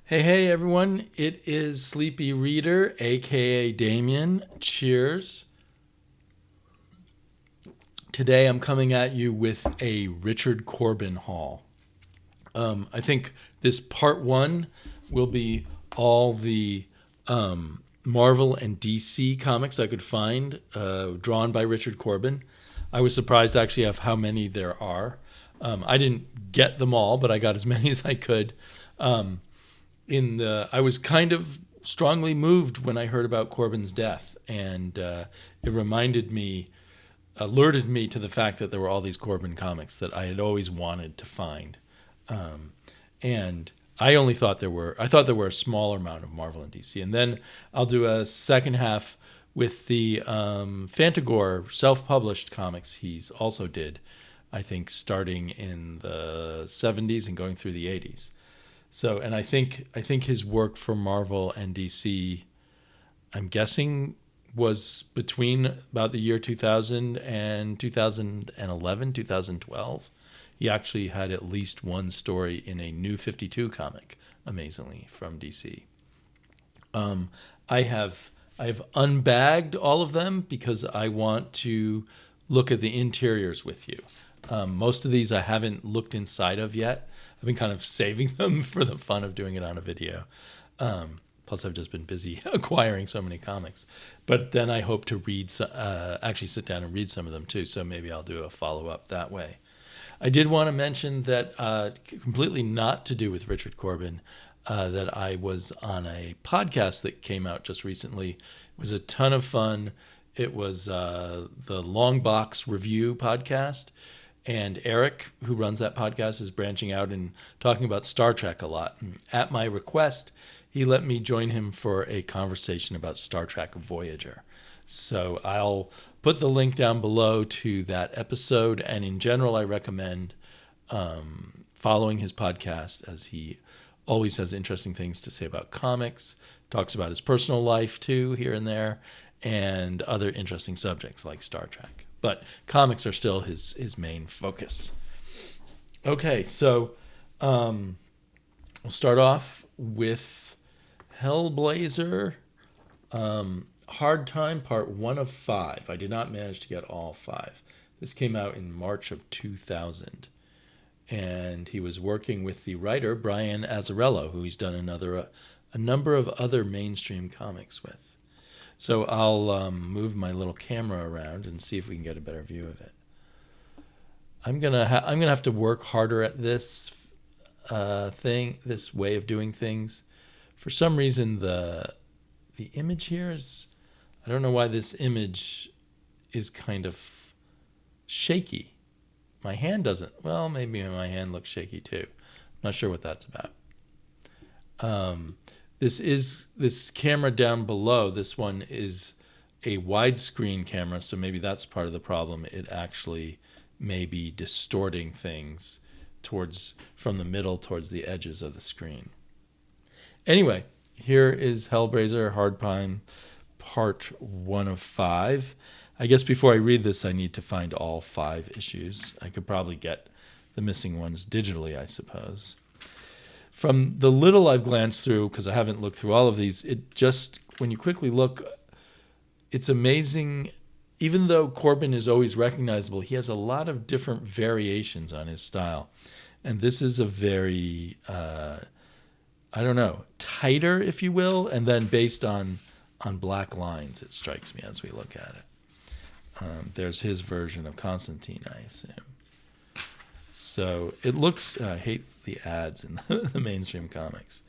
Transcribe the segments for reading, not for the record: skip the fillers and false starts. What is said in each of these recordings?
Hey, everyone. It is Sleepy Reader, aka Damien. Cheers. Today I'm coming at you with a Richard Corben haul. I think this part one will be all the Marvel and DC comics I could find drawn by Richard Corben. I was surprised actually of how many there are. I didn't get them all, but I got as many as I could. I was kind of strongly moved when I heard about Corbin's death, and it alerted me to the fact that there were all these Corbin comics that I had always wanted to find, and I thought there were a smaller amount of Marvel and DC, and then I'll do a second half with the Fantagor self-published comics he's also did, I think starting in the 70s and going through the 80s. So, and I think his work for Marvel and DC, I'm guessing, was between about the year 2000 and 2011, 2012. He actually had at least one story in a New 52 comic, amazingly, from DC. I've unbagged all of them because I want to look at the interiors with you. Most of these I haven't looked inside of yet. I've been kind of saving them for the fun of doing it on a video. Plus, I've just been busy acquiring so many comics. But then I hope to actually sit down and read some of them too. So maybe I'll do a follow-up that way. I did want to mention that, completely not to do with Richard Corben, that I was on a podcast that came out just recently. It was a ton of fun. It was the Longbox review podcast. And Eric, who runs that podcast, is branching out and talking about Star Trek a lot. And at my request, he let me join him for a conversation about Star Trek Voyager. So I'll put the link down below to that episode. And in general, I recommend following his podcast, as he always has interesting things to say about comics, talks about his personal life too, here and there, and other interesting subjects like Star Trek. But comics are still his main focus. Okay, so we'll start off with Hellblazer, Hard Time, Part 1 of 5. I did not manage to get all 5. This came out in March of 2000. And he was working with the writer, Brian Azzarello, who he's done a number of other mainstream comics with. So I'll move my little camera around and see if we can get a better view of it. I'm gonna have to work harder at this this way of doing things. For some reason, the image here is, I don't know why this image is kind of shaky. My hand doesn't. Well, maybe my hand looks shaky too. I'm not sure what that's about. This camera down below, this one is a widescreen camera, so maybe that's part of the problem. It actually may be distorting things from the middle towards the edges of the screen. Anyway, here is Hellblazer, Hard Time, Part 1 of 5. I guess before I read this, I need to find all 5 issues. I could probably get the missing ones digitally, I suppose. From the little I've glanced through, because I haven't looked through all of these, when you quickly look, it's amazing. Even though Corben is always recognizable, he has a lot of different variations on his style. And this is a very, tighter, if you will, and then based on black lines, it strikes me as we look at it. There's his version of Constantine, I assume. So it looks, I hate the ads in the mainstream comics.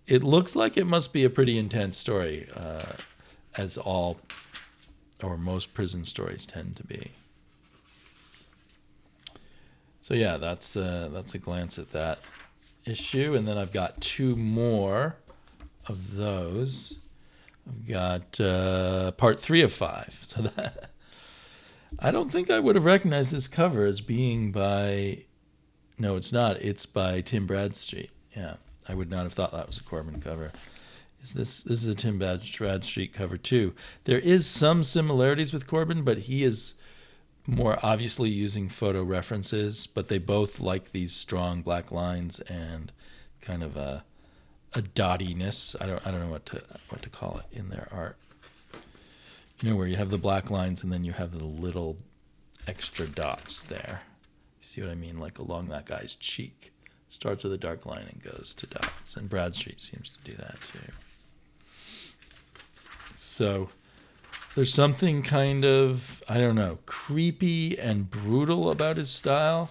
It looks like it must be a pretty intense story, as all or most prison stories tend to be. So yeah, that's a glance at that issue, and then I've got 2 more of those. I've got Part 3 of 5. So that I don't think I would have recognized this cover as being by. No, it's not. It's by Tim Bradstreet. Yeah, I would not have thought that was a Corben cover. This is a Tim Bradstreet cover too. There is some similarities with Corben, but he is more obviously using photo references. But they both like these strong black lines and kind of a a dottiness. I don't know what to call it in their art. You know, where you have the black lines and then you have the little extra dots there. You see what I mean? Like along that guy's cheek. Starts with a dark line and goes to dots. And Bradstreet seems to do that too. So there's something kind of, I don't know, creepy and brutal about his style.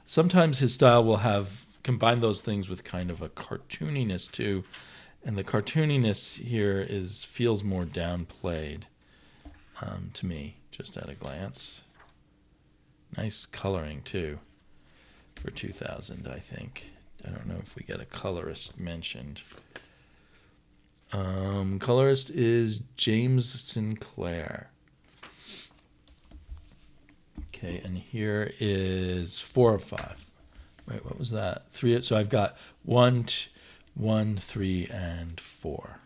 Sometimes his style will have combine those things with kind of a cartooniness too. And the cartooniness here feels more downplayed to me, just at a glance. Nice coloring too for 2000, I think. I don't know if we get a colorist mentioned. Colorist is James Sinclair. Okay, and here is 4 of 5. Wait, what was that? 3. So I've got 1, 3, and 4.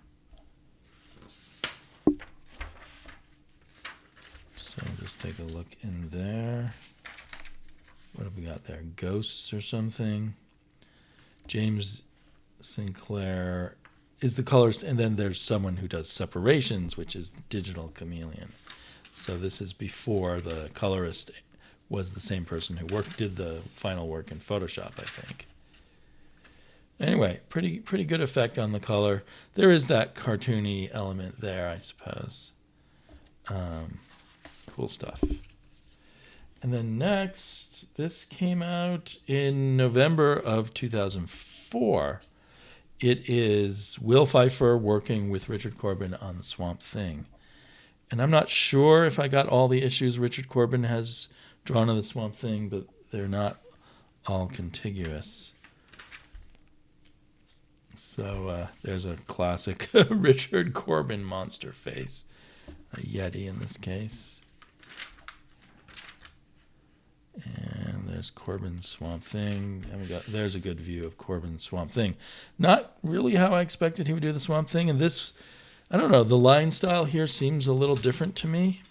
So just take a look in there. What have we got there? Ghosts or something. James Sinclair is the colorist, and then there's someone who does separations, which is the Digital Chameleon. So this is before the colorist was the same person who did the final work in Photoshop, I think. Anyway, pretty good effect on the color. There is that cartoony element there, I suppose. Cool stuff. And then next, this came out in November of 2004. It is Will Pfeiffer working with Richard Corben on the Swamp Thing. And I'm not sure if I got all the issues Richard Corben has drawn of the Swamp Thing, but they're not all contiguous. So there's a classic Richard Corben monster face, a Yeti in this case. And there's Corben's Swamp Thing. And there's a good view of Corben's Swamp Thing. Not really how I expected he would do the Swamp Thing. And this, I don't know, the line style here seems a little different to me.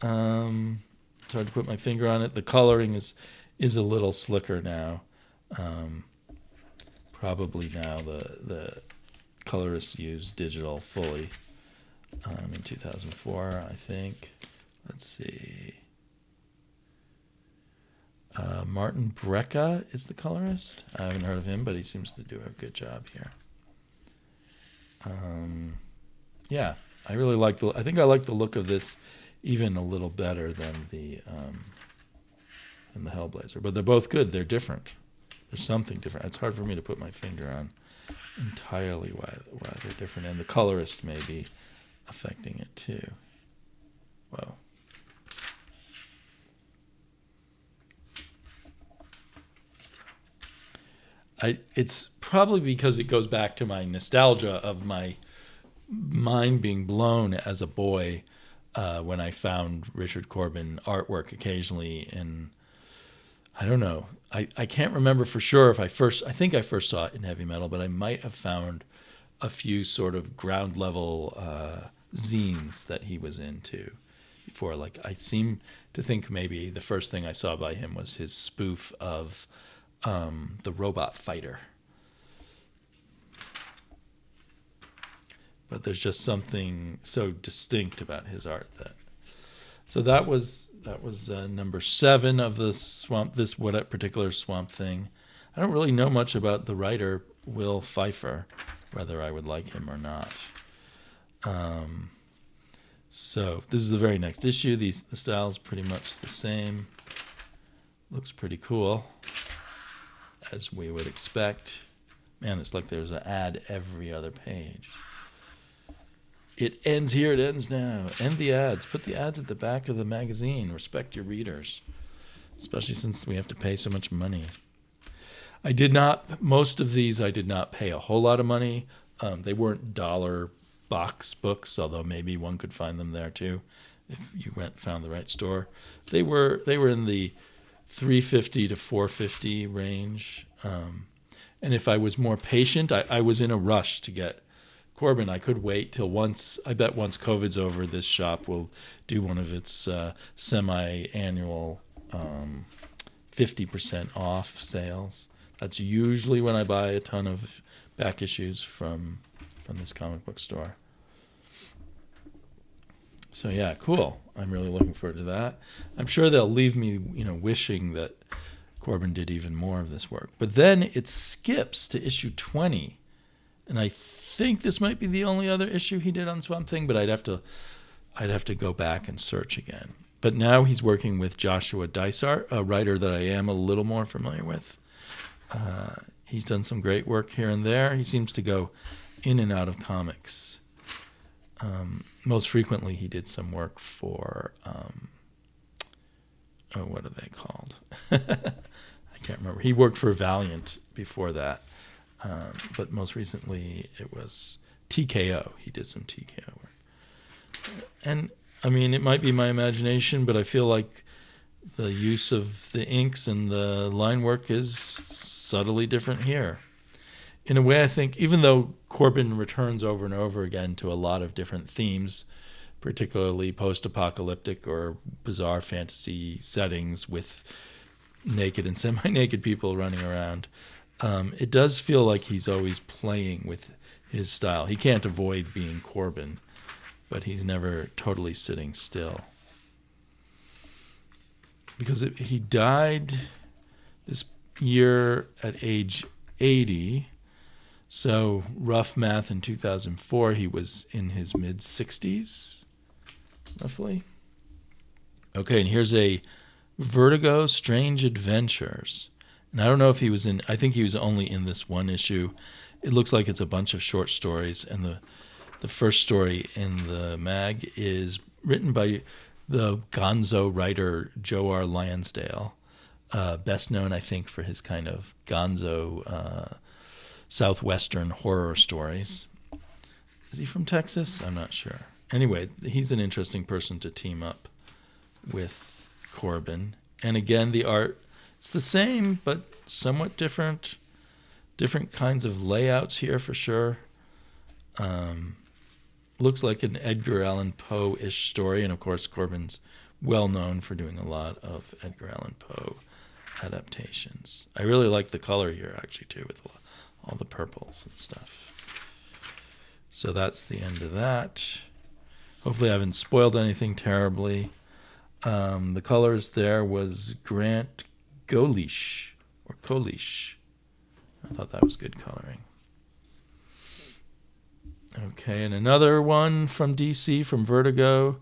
It's hard to put my finger on it. The coloring is a little slicker now. Probably now the colorists use digital fully in 2004, I think. Let's see. Martin Brecka is the colorist. I haven't heard of him, but he seems to do a good job here. Yeah, I really like I think I like the look of this even a little better than the Hellblazer. But they're both good. They're different. There's something different. It's hard for me to put my finger on entirely why they're different, and the colorist may be affecting it too. Whoa. It's probably because it goes back to my nostalgia of my mind being blown as a boy when I found Richard Corben artwork occasionally in, I don't know, I can't remember for sure if I think I first saw it in heavy metal, but I might have found a few sort of ground level zines that he was into before. Like I seem to think maybe the first thing I saw by him was his spoof of the Robot Fighter. But there's just something so distinct about his art so that was number 7 of this particular Swamp Thing. I don't really know much about the writer Will Pfeiffer, whether I would like him or not. So this is the very next issue. The style is pretty much the same. Looks pretty cool, as we would expect. Man, it's like there's an ad every other page. It ends here, it ends now. End the ads. Put the ads at the back of the magazine. Respect your readers, especially since we have to pay so much money. Most of these I did not pay a whole lot of money. They weren't dollar box books, although maybe one could find them there too if you found the right store. They were in the $3.50 to $4.50 range. And if I was more patient, I was in a rush to get Corben. I could wait till once COVID's over, this shop will do one of its semi-annual 50% off sales. That's usually when I buy a ton of back issues from this comic book store. So yeah, cool. I'm really looking forward to that. I'm sure they'll leave me, wishing that Corben did even more of this work. But then it skips to issue 20, and I think this might be the only other issue he did on Swamp Thing, but I'd have to go back and search again. But now he's working with Joshua Dysart, a writer that I am a little more familiar with. He's done some great work here and there. He seems to go in and out of comics. Most frequently, he did some work for, what are they called? I can't remember. He worked for Valiant before that, but most recently it was TKO. He did some TKO work. And, I mean, it might be my imagination, but I feel like the use of the inks and the line work is subtly different here. In a way, I think, even though Corben returns over and over again to a lot of different themes, particularly post-apocalyptic or bizarre fantasy settings with naked and semi-naked people running around, it does feel like he's always playing with his style. He can't avoid being Corben, but he's never totally sitting still. Because he died this year at age 80. So, rough math, in 2004, he was in his mid-60s, roughly. Okay, and here's a Vertigo Strange Adventures. And I don't know if he was I think he was only in this one issue. It looks like it's a bunch of short stories, and the first story in the mag is written by the gonzo writer Joe R. Lansdale, best known, I think, for his kind of gonzo Southwestern horror stories. Is he from Texas? I'm not sure. Anyway, he's an interesting person to team up with Corben. And again, the art, it's the same, but somewhat different. Different kinds of layouts here for sure. Looks like an Edgar Allan Poe-ish story. And of course, Corben's well known for doing a lot of Edgar Allan Poe adaptations. I really like the color here, actually, too, with all the purples and stuff. So that's the end of that. Hopefully I haven't spoiled anything terribly. The colors there was Grant Golish, or Kolish. I thought that was good coloring. Okay, and another one from DC, from Vertigo,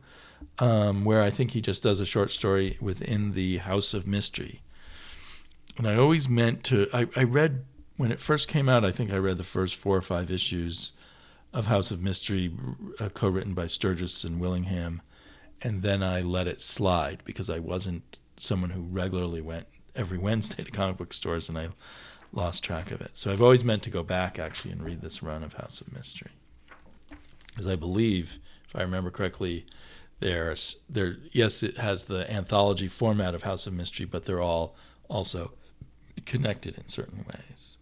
where I think he just does a short story within the House of Mystery. And I always meant to, I read, when it first came out, I think I read the first 4 or 5 issues of House of Mystery, co-written by Sturgis and Willingham, and then I let it slide because I wasn't someone who regularly went every Wednesday to comic book stores, and I lost track of it. So I've always meant to go back, actually, and read this run of House of Mystery. Because I believe, if I remember correctly, yes, it has the anthology format of House of Mystery, but they're all also connected in certain ways.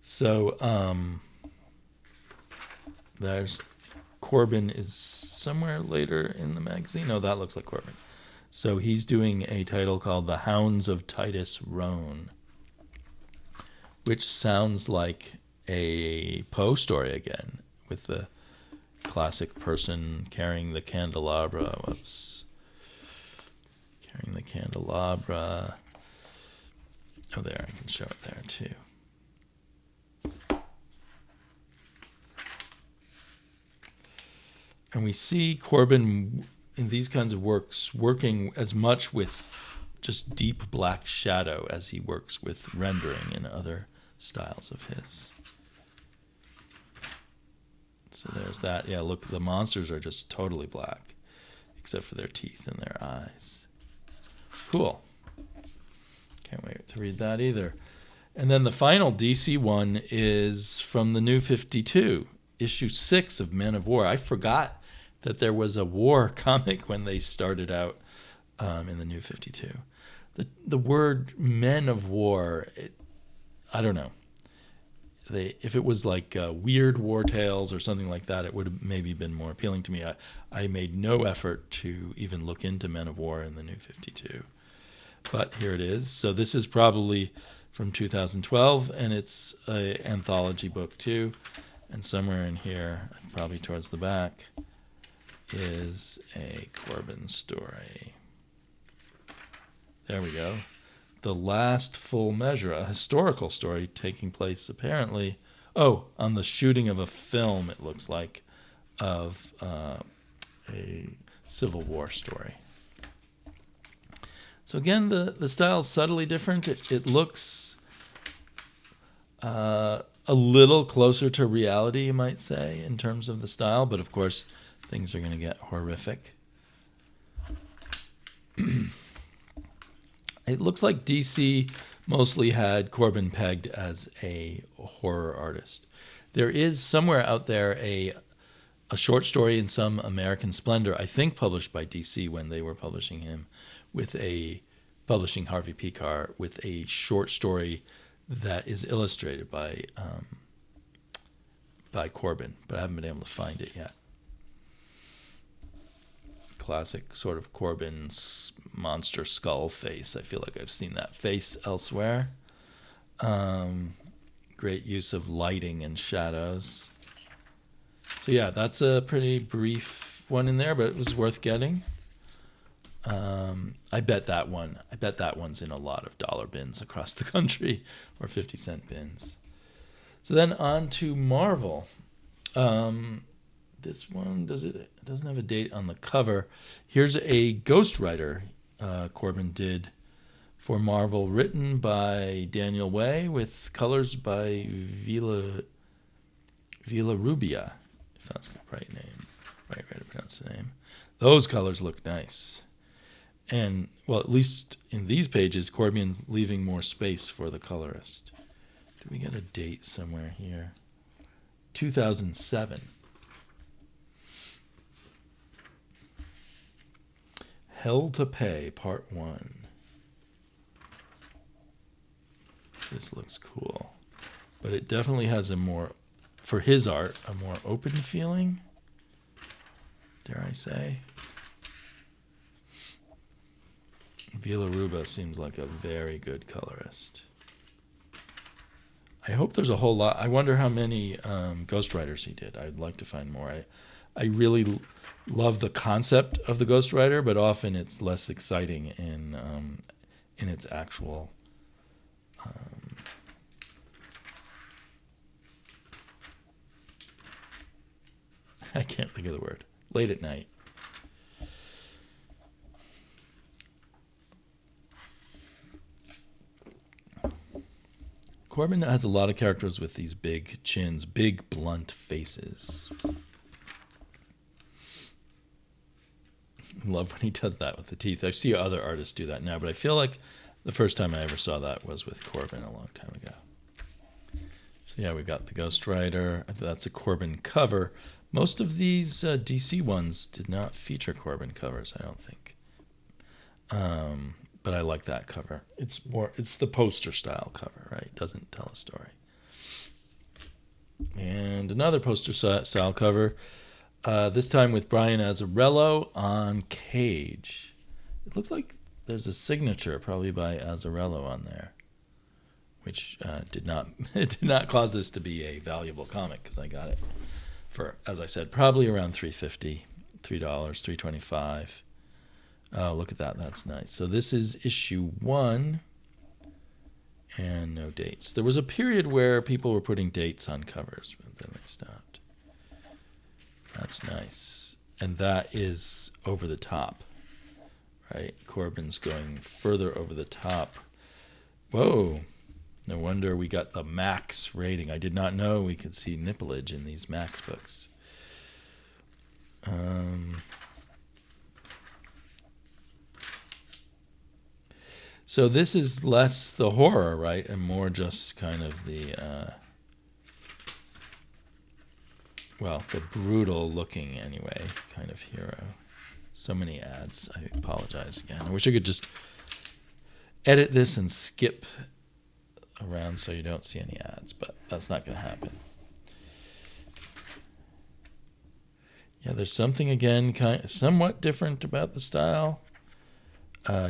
So there's Corben is somewhere later in the magazine. Oh, that looks like Corben. So he's doing a title called The Hounds of Titus Roan, which sounds like a Poe story again, with the classic person carrying the candelabra. Carrying the candelabra. Oh, there, I can show it there too. And we see Corben in these kinds of works working as much with just deep black shadow as he works with rendering in other styles of his. So there's that. Yeah, look, the monsters are just totally black, except for their teeth and their eyes. Cool. Can't wait to read that either. And then the final DC one is from the New 52, issue 6 of Men of War. I forgot that there was a war comic when they started out in the New 52. The word Men of War, I don't know. If it was like Weird War Tales or something like that, it would have maybe been more appealing to me. I made no effort to even look into Men of War in the New 52. But here it is. So this is probably from 2012, and it's an anthology book too. And somewhere in here, probably towards the back, is a Corben story. There we go. The Last Full Measure, a historical story taking place apparently, on the shooting of a film, it looks like, of a Civil War story. So again, the style is subtly different. It looks a little closer to reality, you might say, in terms of the style, but of course, things are going to get horrific. It looks like DC mostly had Corben pegged as a horror artist. There is somewhere out there a short story in some American Splendor, I think published by DC when they were publishing him, publishing Harvey Pekar, with a short story that is illustrated by Corben, but I haven't been able to find it yet. Classic sort of Corben's monster skull face. I feel like I've seen that face elsewhere. Great use of lighting and shadows. So yeah, that's a pretty brief one in there, but it was worth getting. I bet that one's in a lot of dollar bins across the country, or 50-cent bins. So then on to Marvel. This one doesn't have a date on the cover. Here's a Ghost Rider Corben did for Marvel, written by Daniel Way with colors by Vila Rubia, if that's the right way to pronounce the name. Those colors look nice. And, well, at least in these pages, Corben's leaving more space for the colorist. Do we get a date somewhere here? 2007. Hell to Pay, Part 1. This looks cool. But it definitely has for his art, a more open feeling, dare I say. Villaruba seems like a very good colorist. I hope there's a whole lot. I wonder how many Ghost Riders he did. I'd like to find more. I really love the concept of the Ghost Rider, but often it's less exciting in its actual I can't think of the word. Late at night. Corben has a lot of characters with these big chins, big blunt faces. Love when he does that with the teeth. I see other artists do that now, but I feel like the first time I ever saw that was with Corben a long time ago. So yeah, we got the Ghost Rider. That's a Corben cover. Most of these DC ones did not feature Corben covers, I don't think. But I like that cover. It's the poster style cover, right? It doesn't tell a story. And another poster style cover, this time with Brian Azzarello on Cage. It looks like there's a signature probably by Azzarello on there, which did not cause this to be a valuable comic, because I got it for, as I said, probably around $3.50, $3, $3.25. Oh, look at that. That's nice. So this is issue 1, and no dates. There was a period where people were putting dates on covers, but then they stopped. That's nice. And that is over the top, right? Corben's going further over the top. Whoa. No wonder we got the Max rating. I did not know we could see nippleage in these Max books. So this is less the horror, right? And more just kind of the, the brutal looking, anyway, kind of hero. So many ads. I apologize again. I wish I could just edit this and skip around so you don't see any ads, but that's not going to happen. Yeah, there's something, again, somewhat different about the style.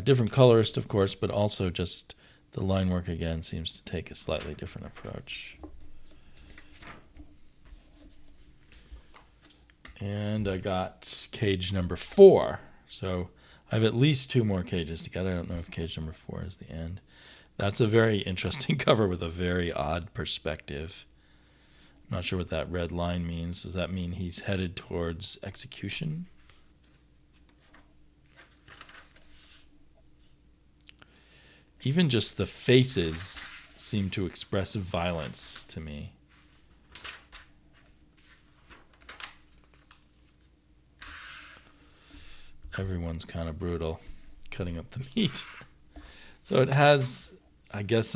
Different colorist, of course, but also just The line work again seems to take a slightly different approach. And I got cage number 4. So I have at least 2 more cages to get. I don't know if cage number 4 is the end. That's a very interesting cover with a very odd perspective. I'm not sure what that red line means. Does that mean he's headed towards execution? Even just the faces seem to express violence to me. Everyone's kind of brutal, cutting up the meat. So it has, I guess,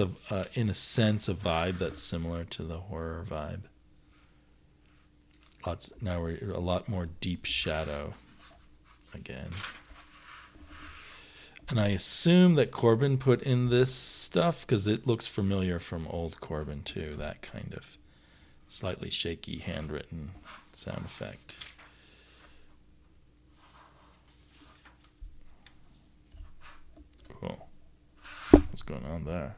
in a sense, a vibe that's similar to the horror vibe. Now we're a lot more deep shadow again. And I assume that Corben put in this stuff because it looks familiar from old Corben too, that kind of slightly shaky handwritten sound effect. Cool. What's going on there?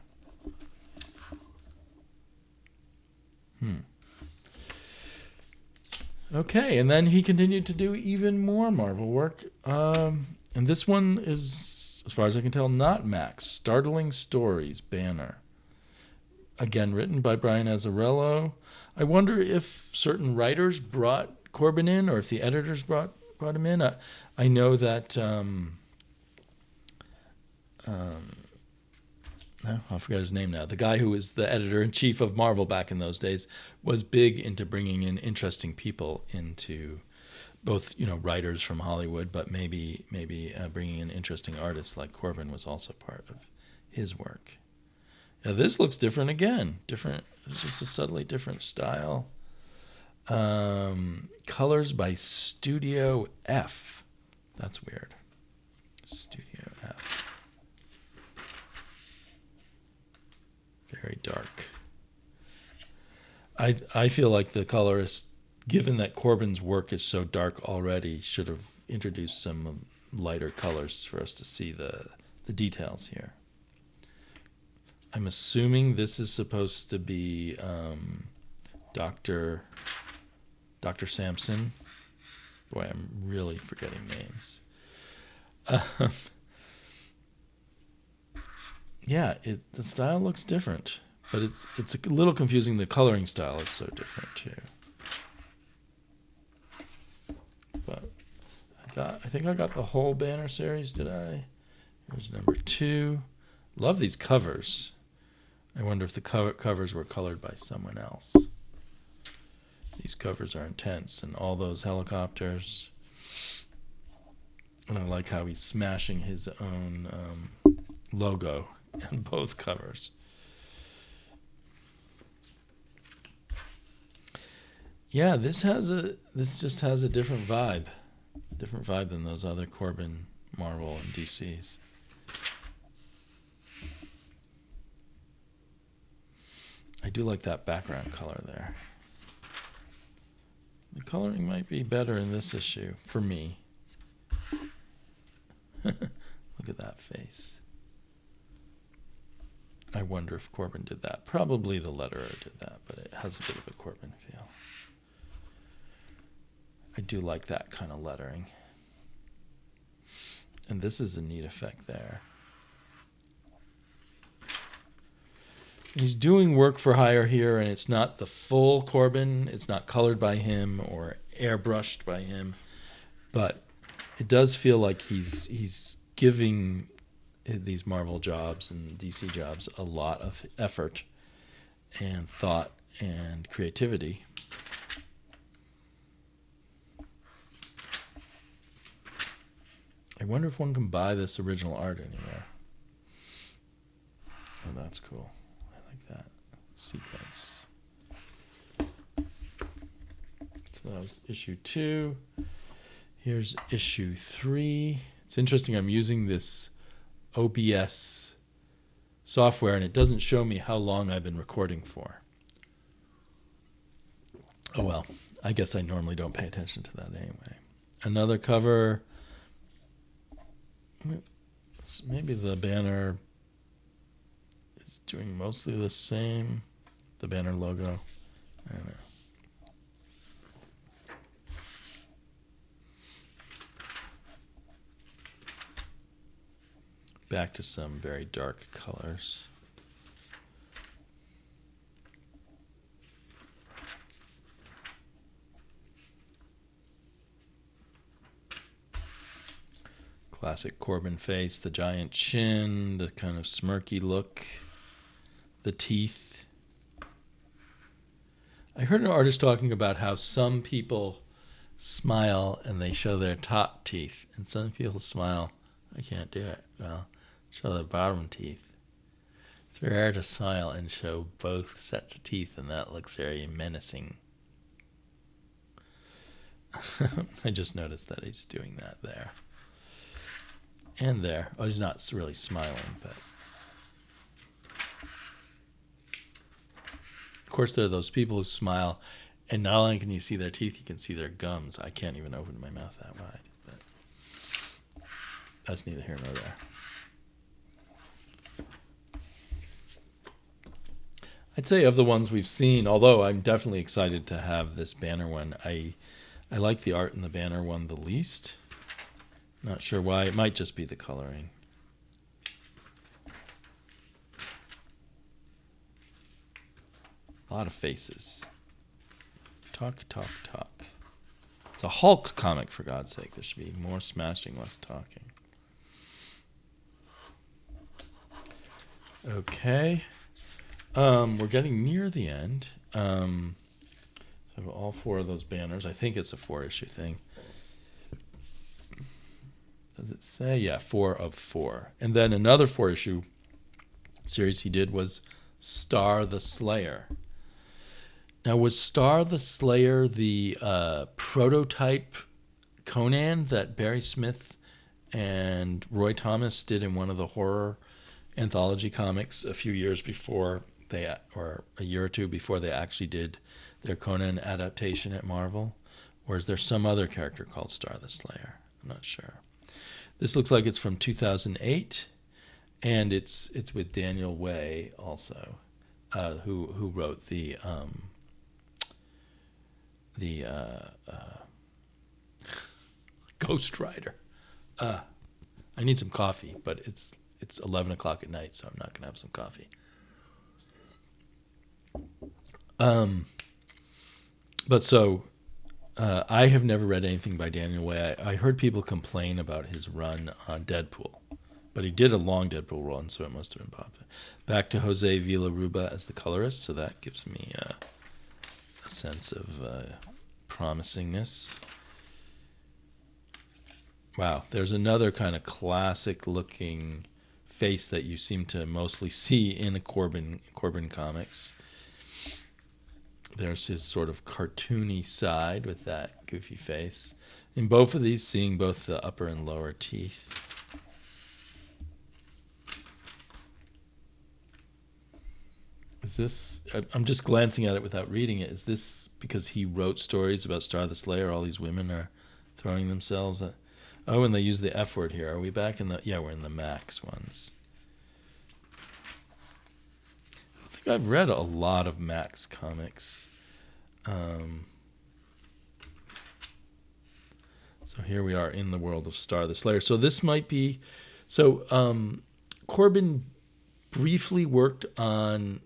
Okay, and then he continued to do even more Marvel work. And this one is, as far as I can tell, not Max. Startling Stories banner. Again, written by Brian Azzarello. I wonder if certain writers brought Corben in, or if the editors brought him in. I know that I forgot his name now. The guy who was the editor-in-chief of Marvel back in those days was big into bringing in interesting people into both, writers from Hollywood, but maybe bringing in interesting artists like Corben was also part of his work. Now this looks different again. Different. It's just a subtly different style. Colors by Studio F. That's weird. Studio F. Very dark. I feel like the colorist, given that Corben's work is so dark already, should have introduced some lighter colors for us to see the details here. I'm assuming this is supposed to be Dr. Samson. Boy, I'm really forgetting names. Yeah, the style looks different, but it's a little confusing. The coloring style is so different too. But I think I got the whole banner series. Did I? Here's number 2. Love these covers. I wonder if the covers were colored by someone else. These covers are intense, and all those helicopters. And I like how he's smashing his own logo in both covers. Yeah, this just has a different vibe than those other Corben, Marvel, and DCs. I do like that background color there. The coloring might be better in this issue for me. Look at that face. I wonder if Corben did that. Probably the letterer did that, but it has a bit of a Corben feel. I do like that kind of lettering. And this is a neat effect there. He's doing work for hire here, and it's not the full Corben. It's not colored by him or airbrushed by him. But it does feel like he's giving these Marvel jobs and DC jobs a lot of effort and thought and creativity. I wonder if one can buy this original art anywhere. Oh, that's cool. I like that sequence. So that was issue 2. Here's issue 3. It's interesting. I'm using this OBS software, and it doesn't show me how long I've been recording for. Oh well, I guess I normally don't pay attention to that anyway. Another cover. Maybe the banner doing mostly the same. The banner logo. I don't know. Back to some very dark colors. Classic Corben face, the giant chin, the kind of smirky look, the teeth. I heard an artist talking about how some people smile and they show their top teeth, and some people smile, I can't do it, well, show their bottom teeth. It's rare to smile and show both sets of teeth, and that looks very menacing. I just noticed that he's doing that there. And there. Oh, he's not really smiling, but... Of course, there are those people who smile, and not only can you see their teeth, you can see their gums. I can't even open my mouth that wide, but that's neither here nor there. I'd say of the ones we've seen, although I'm definitely excited to have this banner one, I like the art in the banner one the least. Not sure why. It might just be the coloring. A lot of faces. Talk, talk, talk. It's a Hulk comic, for God's sake. There should be more smashing, less talking. Okay. We're getting near the end. So all 4 of those banners. I think it's a 4-issue thing. Does it say? Yeah, 4 of 4. And then another 4-issue series he did was Star the Slayer. Now, was Star the Slayer the prototype Conan that Barry Smith and Roy Thomas did in one of the horror anthology comics a few years before or a year or two before they actually did their Conan adaptation at Marvel? Or is there some other character called Star the Slayer? I'm not sure. This looks like it's from 2008, and it's with Daniel Way also, who wrote the Ghost Rider. I need some coffee, but it's 11 o'clock at night, so I'm not gonna have some coffee. But so. I have never read anything by Daniel Way. I heard people complain about his run on Deadpool, but he did a long Deadpool run, so it must have been popular. Back to Jose Villarruba as the colorist, so that gives me a sense of promisingness. Wow, there's another kind of classic-looking face that you seem to mostly see in a Corben comics. There's his sort of cartoony side with that goofy face. In both of these, seeing both the upper and lower teeth. Is this... I'm just glancing at it without reading it. Is this because he wrote stories about Star the Slayer? All these women are throwing themselves at... Oh, and they use the F word here. Are we back in the... Yeah, we're in the Max ones. I think I've read a lot of Max comics. So here we are in the world of Star the Slayer. So this might be... So Corben briefly worked on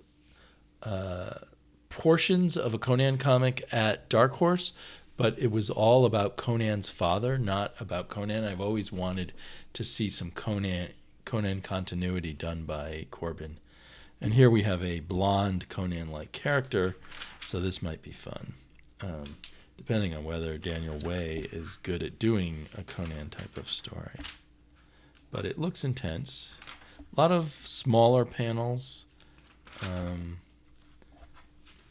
portions of a Conan comic at Dark Horse, but it was all about Conan's father, not about Conan. I've always wanted to see some Conan continuity done by Corben. And here we have a blonde Conan-like character, so this might be fun, depending on whether Daniel Way is good at doing a Conan type of story. But it looks intense. A lot of smaller panels.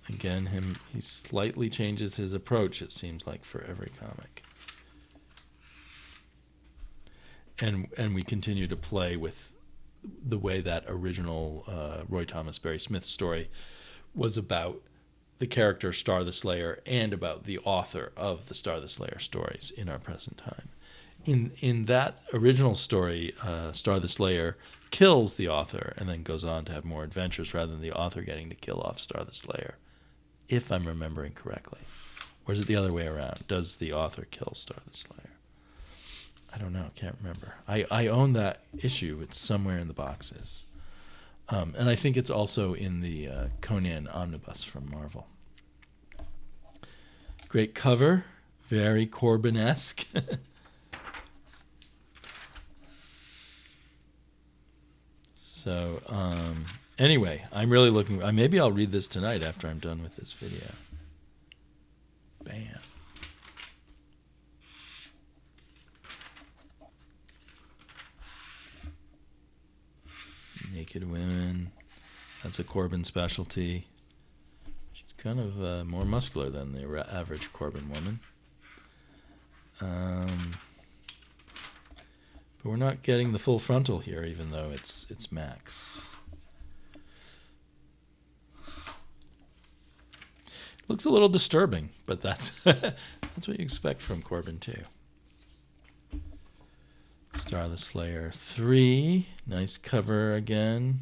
Again, he slightly changes his approach, it seems like, for every comic. And we continue to play with the way that original Roy Thomas Barry Smith story was about the character Star the Slayer and about the author of the Star the Slayer stories in our present time. in that original story, Star the Slayer kills the author and then goes on to have more adventures rather than the author getting to kill off Star the Slayer, if I'm remembering correctly. Or is it the other way around? Does the author kill Star the Slayer? I don't know. Can't remember. I own that issue. It's somewhere in the boxes. And I think it's also in the Conan omnibus from Marvel. Great cover. Very Corben-esque. So, anyway, I'm really looking... maybe I'll read this tonight after I'm done with this video. Bam. Naked women. That's a Corben specialty. She's kind of more muscular than the average Corben woman. But we're not getting the full frontal here, even though it's Max. Looks a little disturbing, but that's that's what you expect from Corben too. Star the Slayer 3, nice cover again.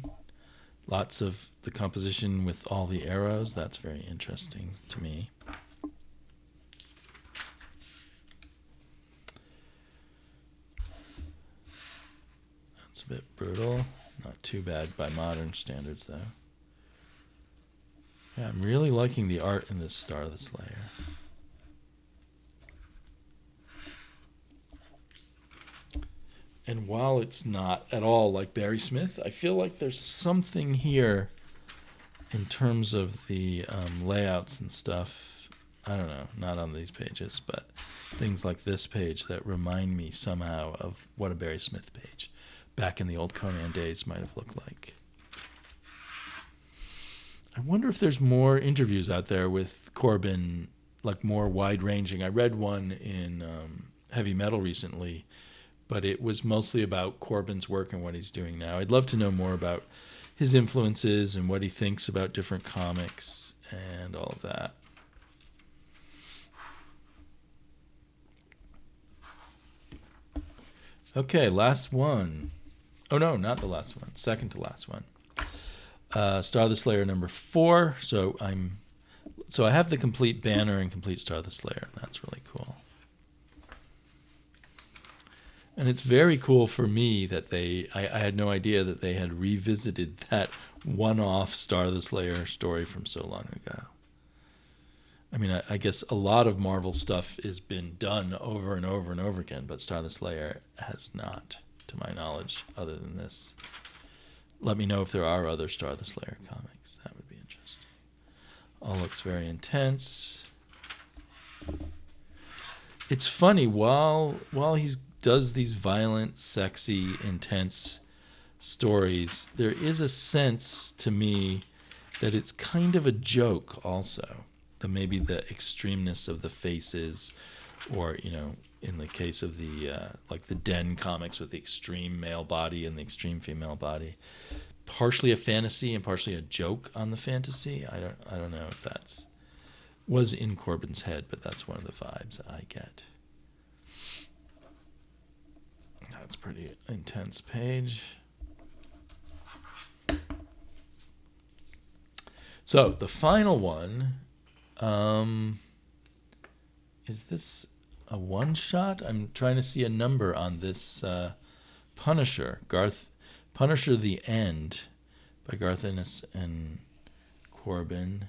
Lots of the composition with all the arrows. That's very interesting to me. That's a bit brutal. Not too bad by modern standards, though. Yeah, I'm really liking the art in this Star the Slayer. And while it's not at all like Barry Smith, I feel like there's something here in terms of the layouts and stuff. I don't know, not on these pages, but things like this page that remind me somehow of what a Barry Smith page back in the old Conan days might have looked like. I wonder if there's more interviews out there with Corben, like more wide-ranging. I read one in Heavy Metal recently, but it was mostly about Corben's work and what he's doing now. I'd love to know more about his influences and what he thinks about different comics and all of that. Okay, last one. Oh, no, not the last one. Second to last one. Star the Slayer number 4. So I have the complete banner and complete Star the Slayer. That's really cool. And it's very cool for me that I had no idea that they had revisited that one-off Star the Slayer story from so long ago. I mean, I guess a lot of Marvel stuff has been done over and over and over again, but Star the Slayer has not, to my knowledge, other than this. Let me know if there are other Star the Slayer comics. That would be interesting. All looks very intense. It's funny, while he does these violent, sexy, intense stories, there is a sense to me that it's kind of a joke also. Maybe the extremeness of the faces, or, you know, in the case of the like the Den comics with the extreme male body and the extreme female body, partially a fantasy and partially a joke on the fantasy. I don't know if that's was in Corben's head, but that's one of the vibes I get. That's a pretty intense page. So the final one, is this a one-shot? I'm trying to see a number on this Punisher. Punisher the End by Garth Ennis and Corben.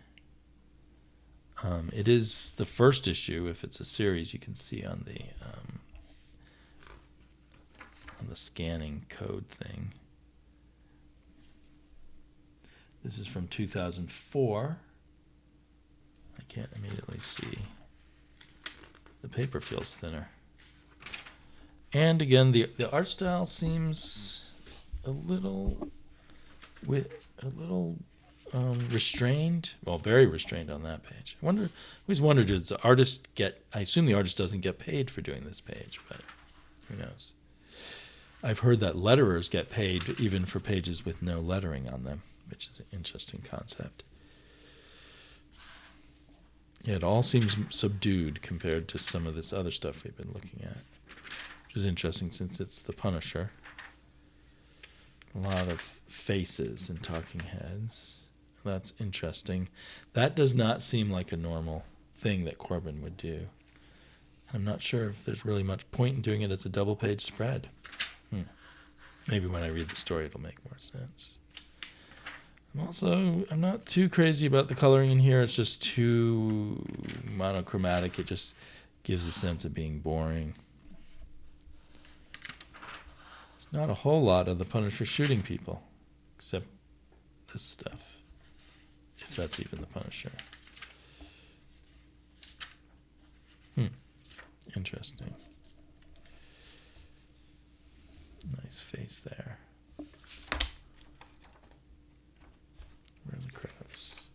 It is the first issue. If it's a series, you can see on the scanning code thing. This is from 2004. I can't immediately see. The paper feels thinner. And again, the art style seems a little restrained. Well, very restrained on that page. I always wondered, does the artist get... I assume the artist doesn't get paid for doing this page, but who knows? I've heard that letterers get paid even for pages with no lettering on them, which is an interesting concept. Yeah, it all seems subdued compared to some of this other stuff we've been looking at. which is interesting since it's the Punisher. A lot of faces and talking heads. That's interesting. That does not seem like a normal thing that Corben would do. I'm not sure if there's really much point in doing it as a double-page spread. Maybe when I read the story, it'll make more sense. I'm not too crazy about the coloring in here. It's just too monochromatic. It just gives a sense of being boring. There's not a whole lot of the Punisher shooting people, except this stuff, if that's even the Punisher. Interesting. Nice face there. Where are the credits?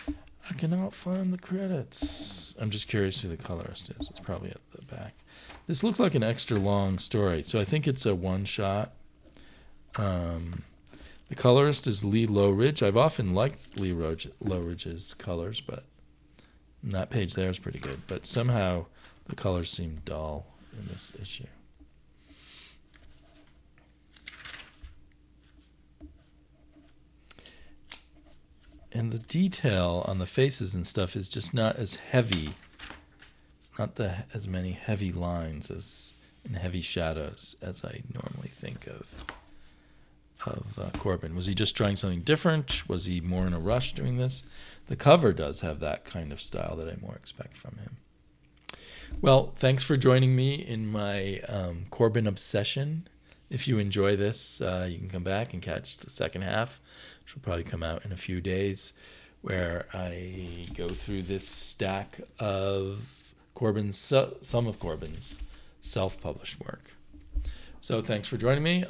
I cannot find the credits. I'm just curious who the colorist is. It's probably at the back. This looks like an extra long story, so I think it's a one-shot. The colorist is Lee Lowridge. I've often liked Lee Lowridge's colors, but that page there is pretty good. But somehow the colors seem dull in this issue. And the detail on the faces and stuff is just not as heavy. Not as many heavy lines and heavy shadows as I normally think of Corben. Was he just trying something different? Was he more in a rush doing this? The cover does have that kind of style that I more expect from him. Well, thanks for joining me in my Corben obsession. If you enjoy this, you can come back and catch the second half, which will probably come out in a few days, where I go through this stack of some of Corben's self-published work. So thanks for joining me.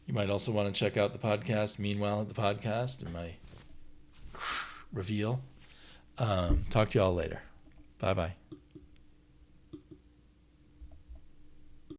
You might also want to check out the podcast, Meanwhile at the Podcast, and my reveal. Talk to you all later. Bye-bye.